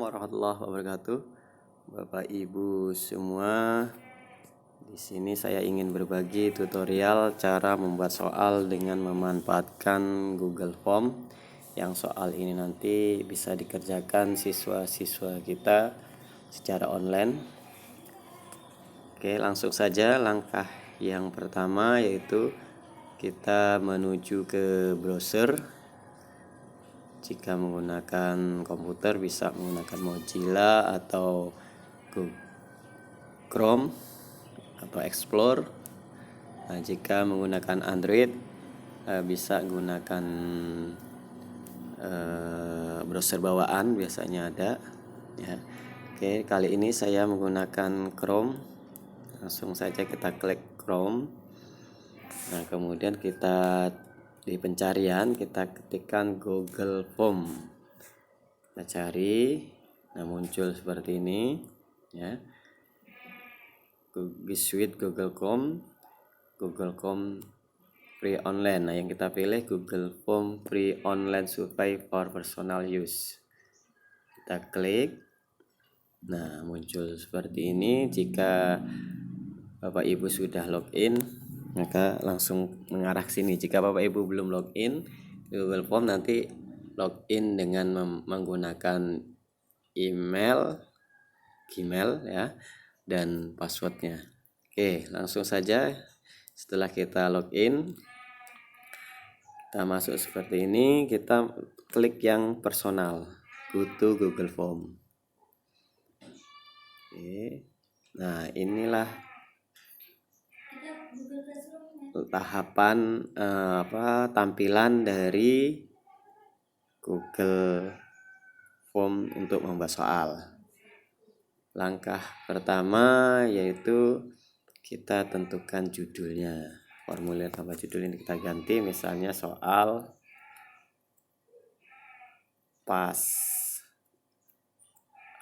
warahmatullahi wabarakatuh. Bapak Ibu semua, di sini saya ingin berbagi tutorial cara membuat soal dengan memanfaatkan Google Form. Yang soal ini nanti bisa dikerjakan siswa-siswa kita secara online. Oke, langsung saja langkah yang pertama yaitu kita menuju ke browser. Jika menggunakan komputer bisa menggunakan Mozilla atau Google Chrome atau Explore. Nah, jika menggunakan Android bisa gunakan browser bawaan, biasanya ada ya. Oke, kali ini saya menggunakan Chrome. Langsung saja kita klik Chrome. Nah, kemudian kita di pencarian kita ketikkan Google Form. Kita cari, nah muncul seperti ini ya. Google Suite Google Form Free Online. Nah, yang kita pilih Google Form Free Online Survey for Personal Use. Kita klik. Nah, muncul seperti ini. Jika Bapak Ibu sudah login, maka langsung mengarah ke sini. Jika Bapak Ibu belum login Google Form, nanti login dengan menggunakan email, Gmail ya, dan passwordnya. Oke, langsung saja. Setelah kita login, kita masuk seperti ini. Kita klik yang personal, go to Google Form. Oke. Nah, inilah tahapan tampilan dari Google Form untuk membuat soal. Langkah pertama yaitu kita tentukan judulnya. Formulir tanpa judul ini kita ganti, misalnya soal pas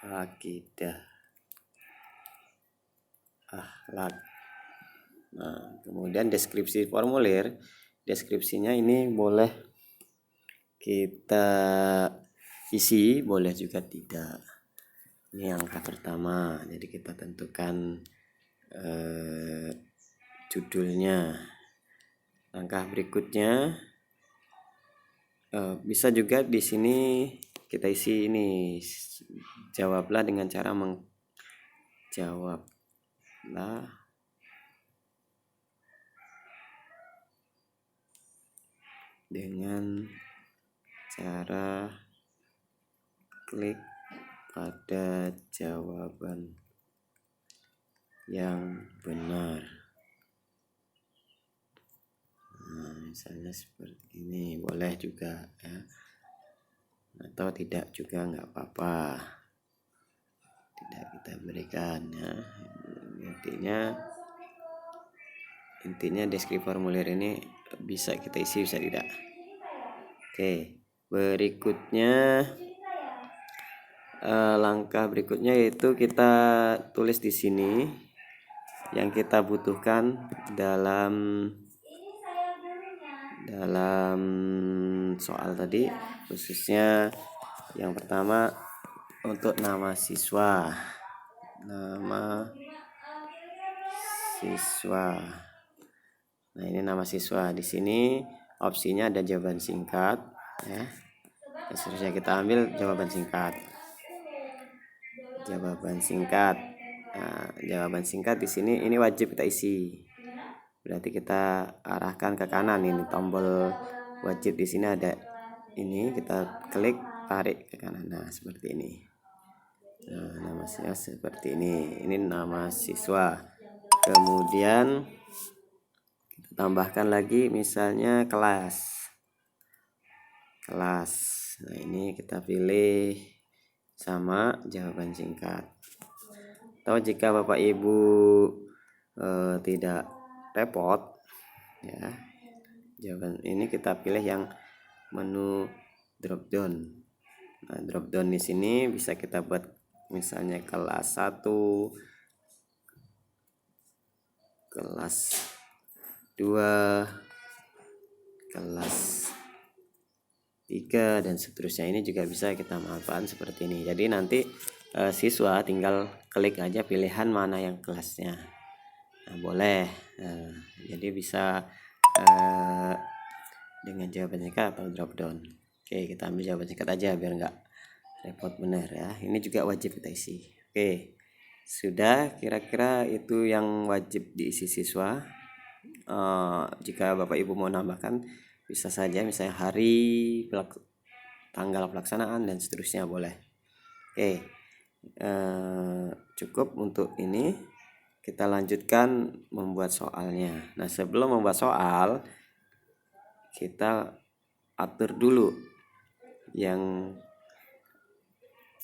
akidah akhlak. Nah, kemudian deskripsi formulir, deskripsinya ini boleh kita isi, boleh juga tidak. Ini langkah pertama, jadi kita tentukan judulnya. Langkah berikutnya bisa juga di sini kita isi ini, jawablah dengan cara menjawablah dengan cara klik pada jawaban yang benar. Nah, misalnya seperti ini, boleh juga ya, atau tidak juga nggak apa-apa, tidak kita berikan ya. Intinya deskripsi formulir ini bisa kita isi, bisa tidak. Oke, berikutnya langkah berikutnya yaitu kita tulis di sini yang kita butuhkan dalam soal tadi, khususnya yang pertama untuk nama siswa. Nah, ini nama siswa. Di sini opsinya ada jawaban singkat ya. Seterusnya kita ambil jawaban singkat. Nah, jawaban singkat di sini ini wajib kita isi. Berarti kita arahkan ke kanan, ini tombol wajib di sini ada ini, kita klik tarik ke kanan. Nah, seperti ini. Nah, nama siswa seperti ini. Ini nama siswa. Kemudian kita tambahkan lagi misalnya kelas. Nah, ini kita pilih sama jawaban singkat. Atau jika Bapak Ibu tidak repot ya, jawaban ini kita pilih yang menu drop down. Nah, drop down di sini bisa kita buat misalnya kelas 1, kelas 2, kelas 3 dan seterusnya. Ini juga bisa kita manfaatkan seperti ini. Jadi nanti siswa tinggal klik aja pilihan mana yang kelasnya. Nah, boleh. Jadi bisa dengan jawaban singkat atau drop down. Oke, kita ambil jawaban singkat aja biar nggak repot, benar ya. Ini juga wajib kita isi. Oke, sudah, kira-kira itu yang wajib diisi siswa. Jika Bapak Ibu mau nambahkan bisa saja, misalnya hari, tanggal pelaksanaan dan seterusnya, boleh. Oke, cukup untuk ini. Kita lanjutkan membuat soalnya. Nah, sebelum membuat soal, kita atur dulu. Yang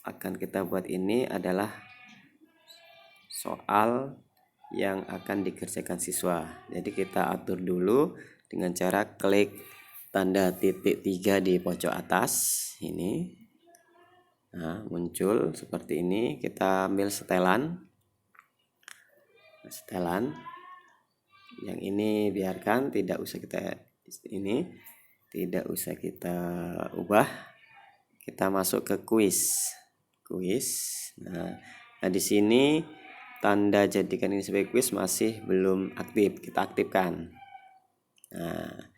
akan kita buat ini adalah soal yang akan dikerjakan siswa. Jadi kita atur dulu dengan cara klik tanda titik 3 di pojok atas ini. Nah, muncul seperti ini. Kita ambil setelan. Yang ini biarkan, tidak usah kita ubah. Kita masuk ke kuis. Nah, di sini tanda jadikan ini sebagai kuis masih belum aktif, kita aktifkan. Nah,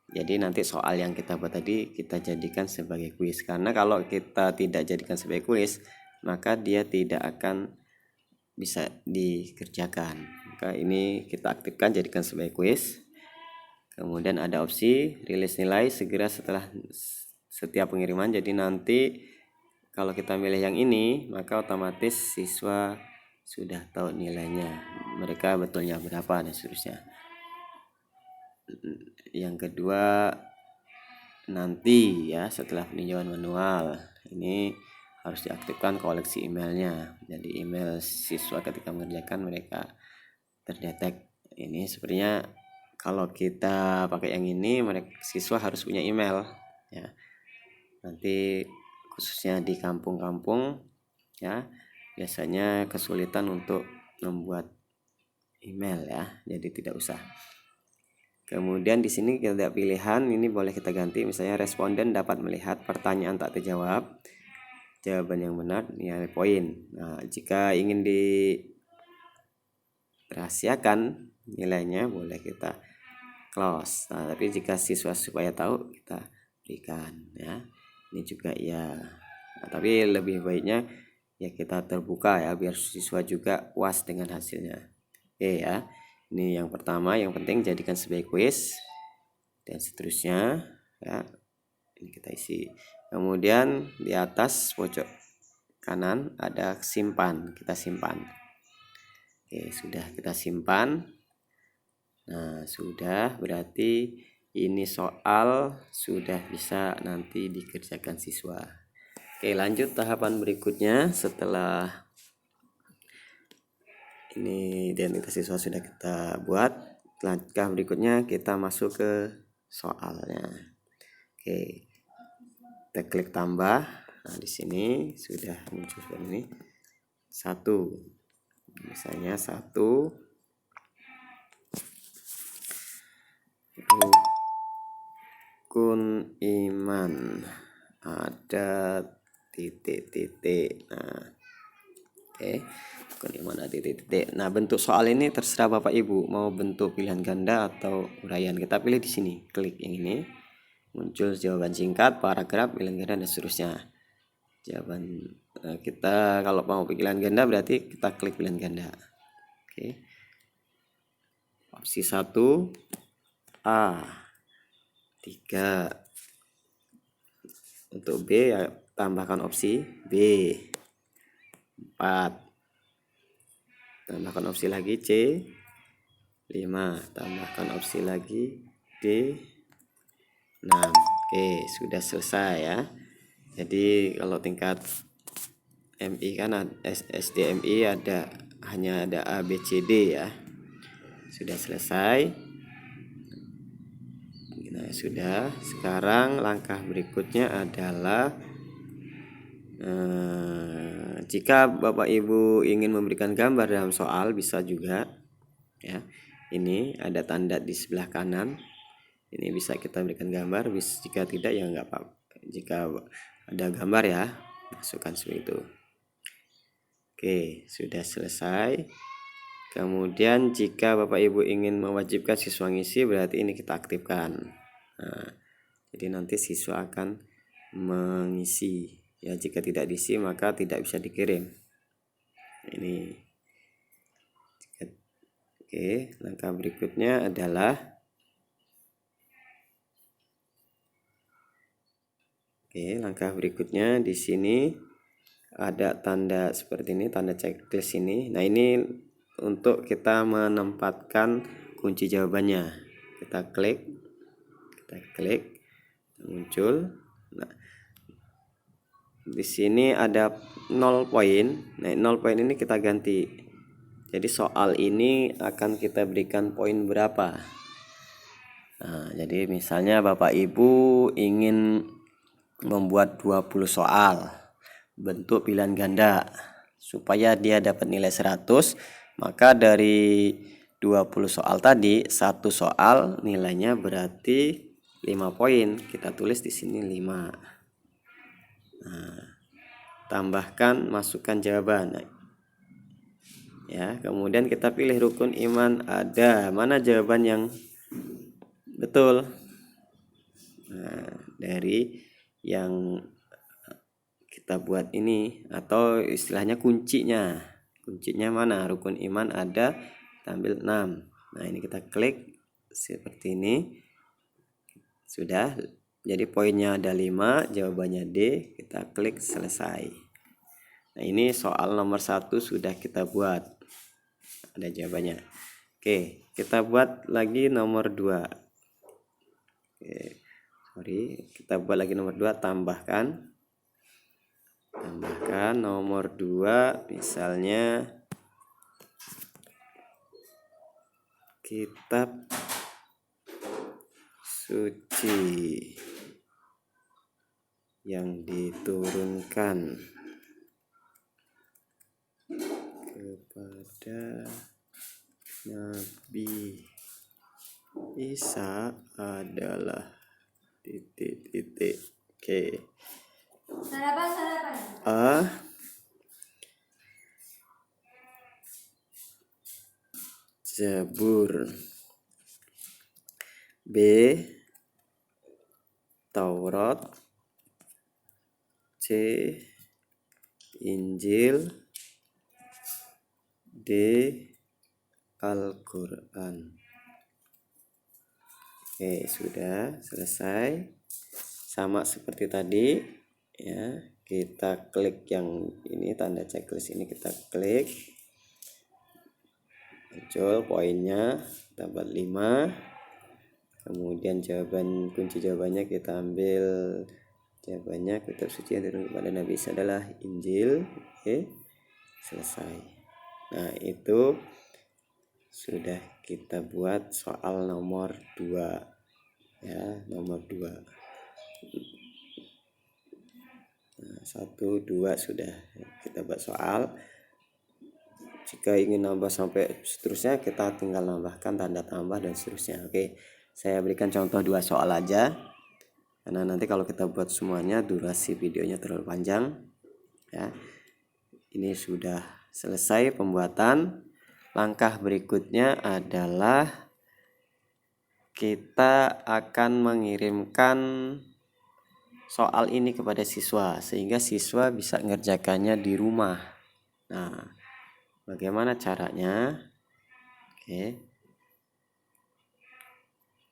jadi nanti soal yang kita buat tadi kita jadikan sebagai kuis. Karena kalau kita tidak jadikan sebagai kuis, maka dia tidak akan bisa dikerjakan. Maka ini kita aktifkan, jadikan sebagai kuis. Kemudian ada opsi rilis nilai segera setelah setiap pengiriman. Jadi nanti kalau kita milih yang ini, maka otomatis siswa sudah tahu nilainya, mereka betulnya berapa dan seterusnya. Yang kedua, nanti ya setelah peninjauan manual, ini harus diaktifkan koleksi emailnya. Jadi email siswa ketika mengerjakan mereka terdetek. Ini sepertinya kalau kita pakai yang ini, siswa harus punya email ya. Nanti khususnya di kampung-kampung ya, biasanya kesulitan untuk membuat email ya. Jadi tidak usah. Kemudian di sini kita ada pilihan, ini boleh kita ganti, misalnya responden dapat melihat pertanyaan tak terjawab. Jawaban yang benar nilai poin. Nah, jika ingin dirahasiakan nilainya, boleh kita close. Nah, tapi jika siswa supaya tahu, kita berikan ya. Ini juga ya. Nah, tapi lebih baiknya ya kita terbuka ya, biar siswa juga puas dengan hasilnya. Oke ya. Ini yang pertama, yang penting jadikan sebagai kuis dan seterusnya ya. Ini kita isi. Kemudian di atas pojok kanan ada simpan, kita simpan. Oke, sudah kita simpan. Nah, sudah, berarti ini soal sudah bisa nanti dikerjakan siswa. Oke, lanjut tahapan berikutnya. Setelah ini identitas siswa sudah kita buat, langkah berikutnya kita masuk ke soalnya. Oke, kita klik tambah. Nah, di sini sudah muncul seperti ini. 1, misalnya 1 rukun iman, ada titik-titik. Nah, oke, rukun iman ada titik-titik. Nah, bentuk soal ini terserah Bapak Ibu mau bentuk pilihan ganda atau uraian. Kita pilih di sini, klik yang ini. Muncul jawaban singkat, paragraf, pilihan ganda dan seterusnya. Jawaban kita kalau mau pilihan ganda berarti kita klik pilihan ganda. Oke. Opsi 1 A, 3. Untuk B ya tambahkan opsi B. 4. Tambahkan opsi lagi C. 5. Tambahkan opsi lagi D. 6. Oke, sudah selesai ya. Jadi kalau tingkat MI kan SDMI hanya ada A, B, C, D ya. Sudah selesai. Nah, sudah. Sekarang langkah berikutnya adalah jika Bapak Ibu ingin memberikan gambar dalam soal bisa juga ya. Ini ada tanda di sebelah kanan. Ini bisa kita berikan gambar, jika tidak ya nggak apa-apa. jika ada gambar ya, masukkan seperti itu. Oke, sudah selesai. Kemudian jika Bapak Ibu ingin mewajibkan siswa ngisi, berarti ini kita aktifkan. Nah, jadi nanti siswa akan mengisi ya, jika tidak diisi maka tidak bisa dikirim ini. Oke, langkah berikutnya adalah di sini ada tanda seperti ini, tanda checklist ini. Nah, ini untuk kita menempatkan kunci jawabannya. Kita klik muncul. Nah, di sini ada 0 poin. Nah, 0 poin ini kita ganti. Jadi soal ini akan kita berikan poin berapa. Nah, jadi misalnya Bapak Ibu ingin membuat 20 soal bentuk pilihan ganda supaya dia dapat nilai 100, maka dari 20 soal tadi, satu soal nilainya berarti 5 poin. Kita tulis di sini 5. Nah, tambahkan, masukkan jawaban. Ya, kemudian kita pilih rukun iman ada. Mana jawaban yang betul? Nah, dari yang kita buat ini, atau istilahnya kuncinya mana? Rukun iman ada, kita ambil 6. Nah, ini kita klik seperti ini. Sudah, jadi poinnya ada 5, jawabannya D. Kita klik selesai. Nah, ini soal nomor 1 sudah kita buat, ada jawabannya. Oke, kita buat lagi nomor 2. Kita buat lagi nomor 2, tambahkan nomor 2, misalnya kitab suci yang diturunkan kepada Nabi Isa adalah titik. Oke. A. Zabur. B. Taurat. C. Injil. D. Al-Quran. Oke, sudah selesai. Sama seperti tadi ya, kita klik yang ini, tanda checklist ini kita klik, muncul poinnya, dapat 5. Kemudian kunci jawabannya kita ambil, jawabannya kitab suci yang diturunkan kepada Nabi Isa adalah Injil. Oke, selesai. Nah, itu sudah kita buat soal nomor 2 ya, nomor 2. Nah, 1, 2 sudah kita buat soal. Jika ingin nambah sampai seterusnya, kita tinggal nambahkan tanda tambah dan seterusnya. Oke, saya berikan contoh 2 soal aja, karena nanti kalau kita buat semuanya durasi videonya terlalu panjang ya. Ini sudah selesai pembuatan. Langkah berikutnya adalah kita akan mengirimkan soal ini kepada siswa, sehingga siswa bisa mengerjakannya di rumah. Nah, bagaimana caranya? Oke.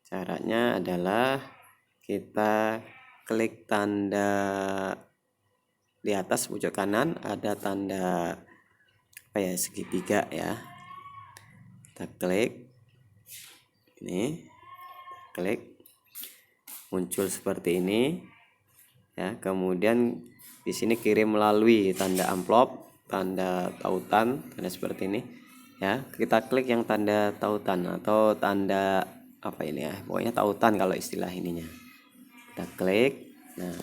Caranya adalah kita klik tanda di atas pojok kanan, ada tanda segitiga ya. Kita klik ini, klik, muncul seperti ini ya. Kemudian di sini kirim melalui tanda amplop, tanda tautan, tanda seperti ini ya. Kita klik yang tanda tautan atau tanda pokoknya tautan kalau istilah ininya. Kita klik. Nah,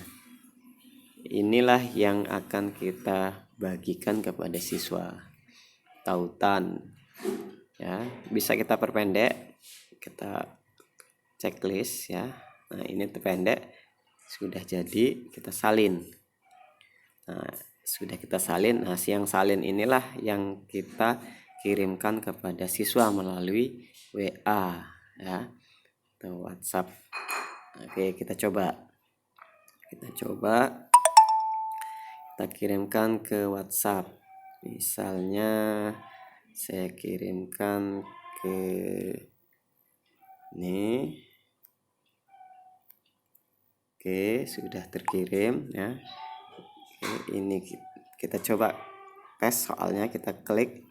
inilah yang akan kita bagikan kepada siswa, tautan ya. Bisa kita perpendek, kita checklist ya. Nah, ini terpendek sudah jadi, kita salin. Nah, sudah kita salin. Nah, yang salin inilah yang kita kirimkan kepada siswa melalui WA ya, atau WhatsApp. Oke, kita coba. Kita kirimkan ke WhatsApp. Misalnya saya kirimkan ke ini. Oke, sudah terkirim ya. Oke, ini kita coba tes soalnya, kita klik.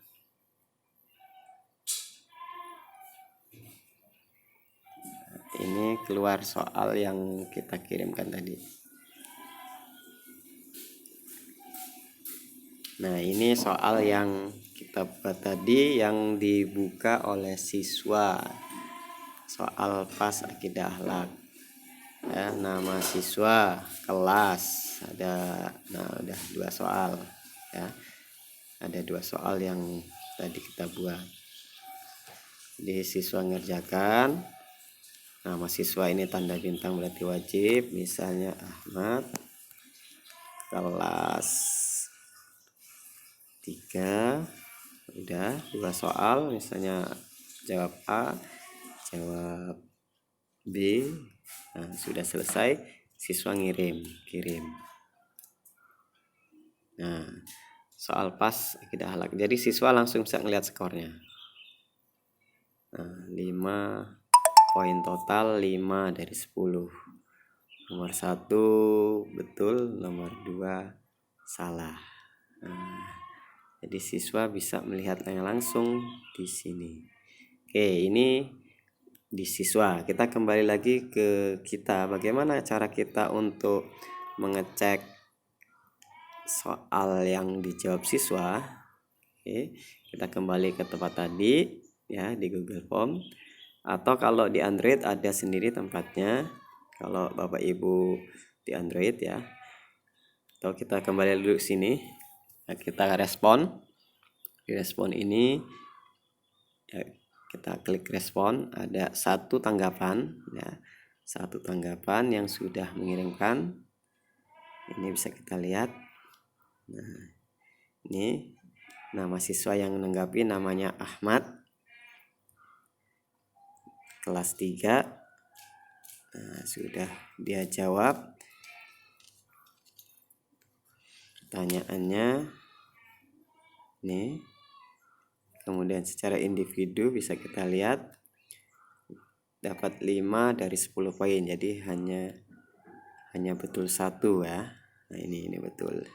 Ini keluar soal yang kita kirimkan tadi. Nah, ini soal yang kita buat tadi yang dibuka oleh siswa. Soal PAS Akidah Akhlak. Ya, nama siswa, kelas, ada. Nah, udah 2 soal ya. Ada 2 soal yang tadi kita buat. Jadi siswa ngerjakan. Nama siswa ini tanda bintang berarti wajib. Misalnya Ahmad, kelas 3. Udah 2 soal, misalnya jawab A, jawab B. Nah, sudah selesai, siswa kirim. Nah, soal PAS Akidah Akhlak. Jadi siswa langsung bisa ngeliat skornya. Nah, 5 poin total, 5 dari 10. Nomor 1 betul, nomor 2 salah. Nah, jadi siswa bisa melihatnya langsung di sini. Oke, ini di siswa. Kita kembali lagi ke kita. Bagaimana cara kita untuk mengecek soal yang dijawab siswa? Oke, kita kembali ke tempat tadi ya, di Google Form. Atau kalau di Android ada sendiri tempatnya. Kalau Bapak Ibu di Android ya. Atau kita kembali dulu sini. Nah, kita respon. Di respon ini ya, kita klik respon, ada 1 tanggapan ya. 1 tanggapan yang sudah mengirimkan. Ini bisa kita lihat. Nah, ini nama siswa yang menanggapi namanya Ahmad, kelas 3. Nah, sudah dia jawab pertanyaannya nih. Kemudian secara individu bisa kita lihat dapat 5 dari 10 poin. Jadi hanya betul 1 ya. Nah, ini betul.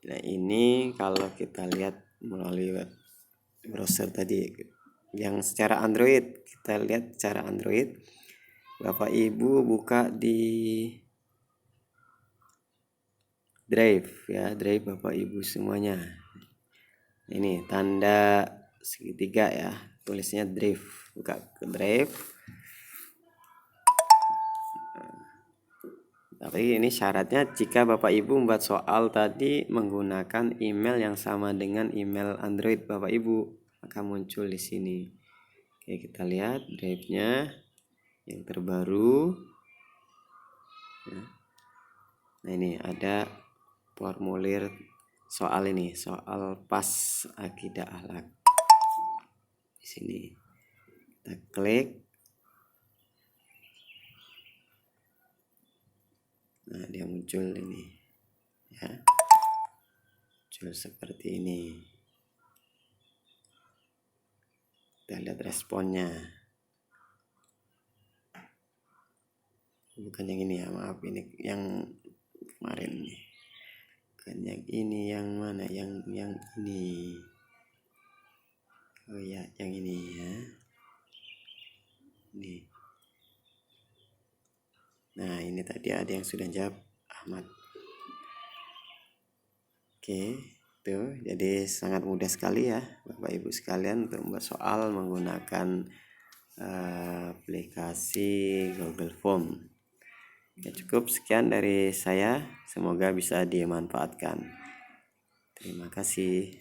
Nah, ini kalau kita lihat melalui browser tadi yang secara Android, kita lihat secara Android. Bapak Ibu buka di Drive ya, Drive Bapak Ibu semuanya. Ini tanda segitiga ya, tulisnya Drive. Buka ke Drive. Tapi ini syaratnya jika Bapak Ibu membuat soal tadi menggunakan email yang sama dengan email Android Bapak Ibu, maka muncul di sini. Oke, kita lihat drive-nya yang terbaru. Nah, ini ada formulir soal ini, soal PAS Akidah Akhlak. Di sini kita klik. Nah, dia muncul ini ya, muncul seperti ini. Kita lihat responnya. Bukan yang ini ya, maaf, ini yang kemarin nih. Bukan yang ini, yang mana? Yang ini. Oh ya, yang ini ya. Ini. Nah, ini tadi ada yang sudah jawab Ahmad. Oke, tuh. Jadi sangat mudah sekali ya Bapak Ibu sekalian untuk membuat soal menggunakan aplikasi Google Form. Ya, cukup sekian dari saya. Semoga bisa dimanfaatkan. Terima kasih.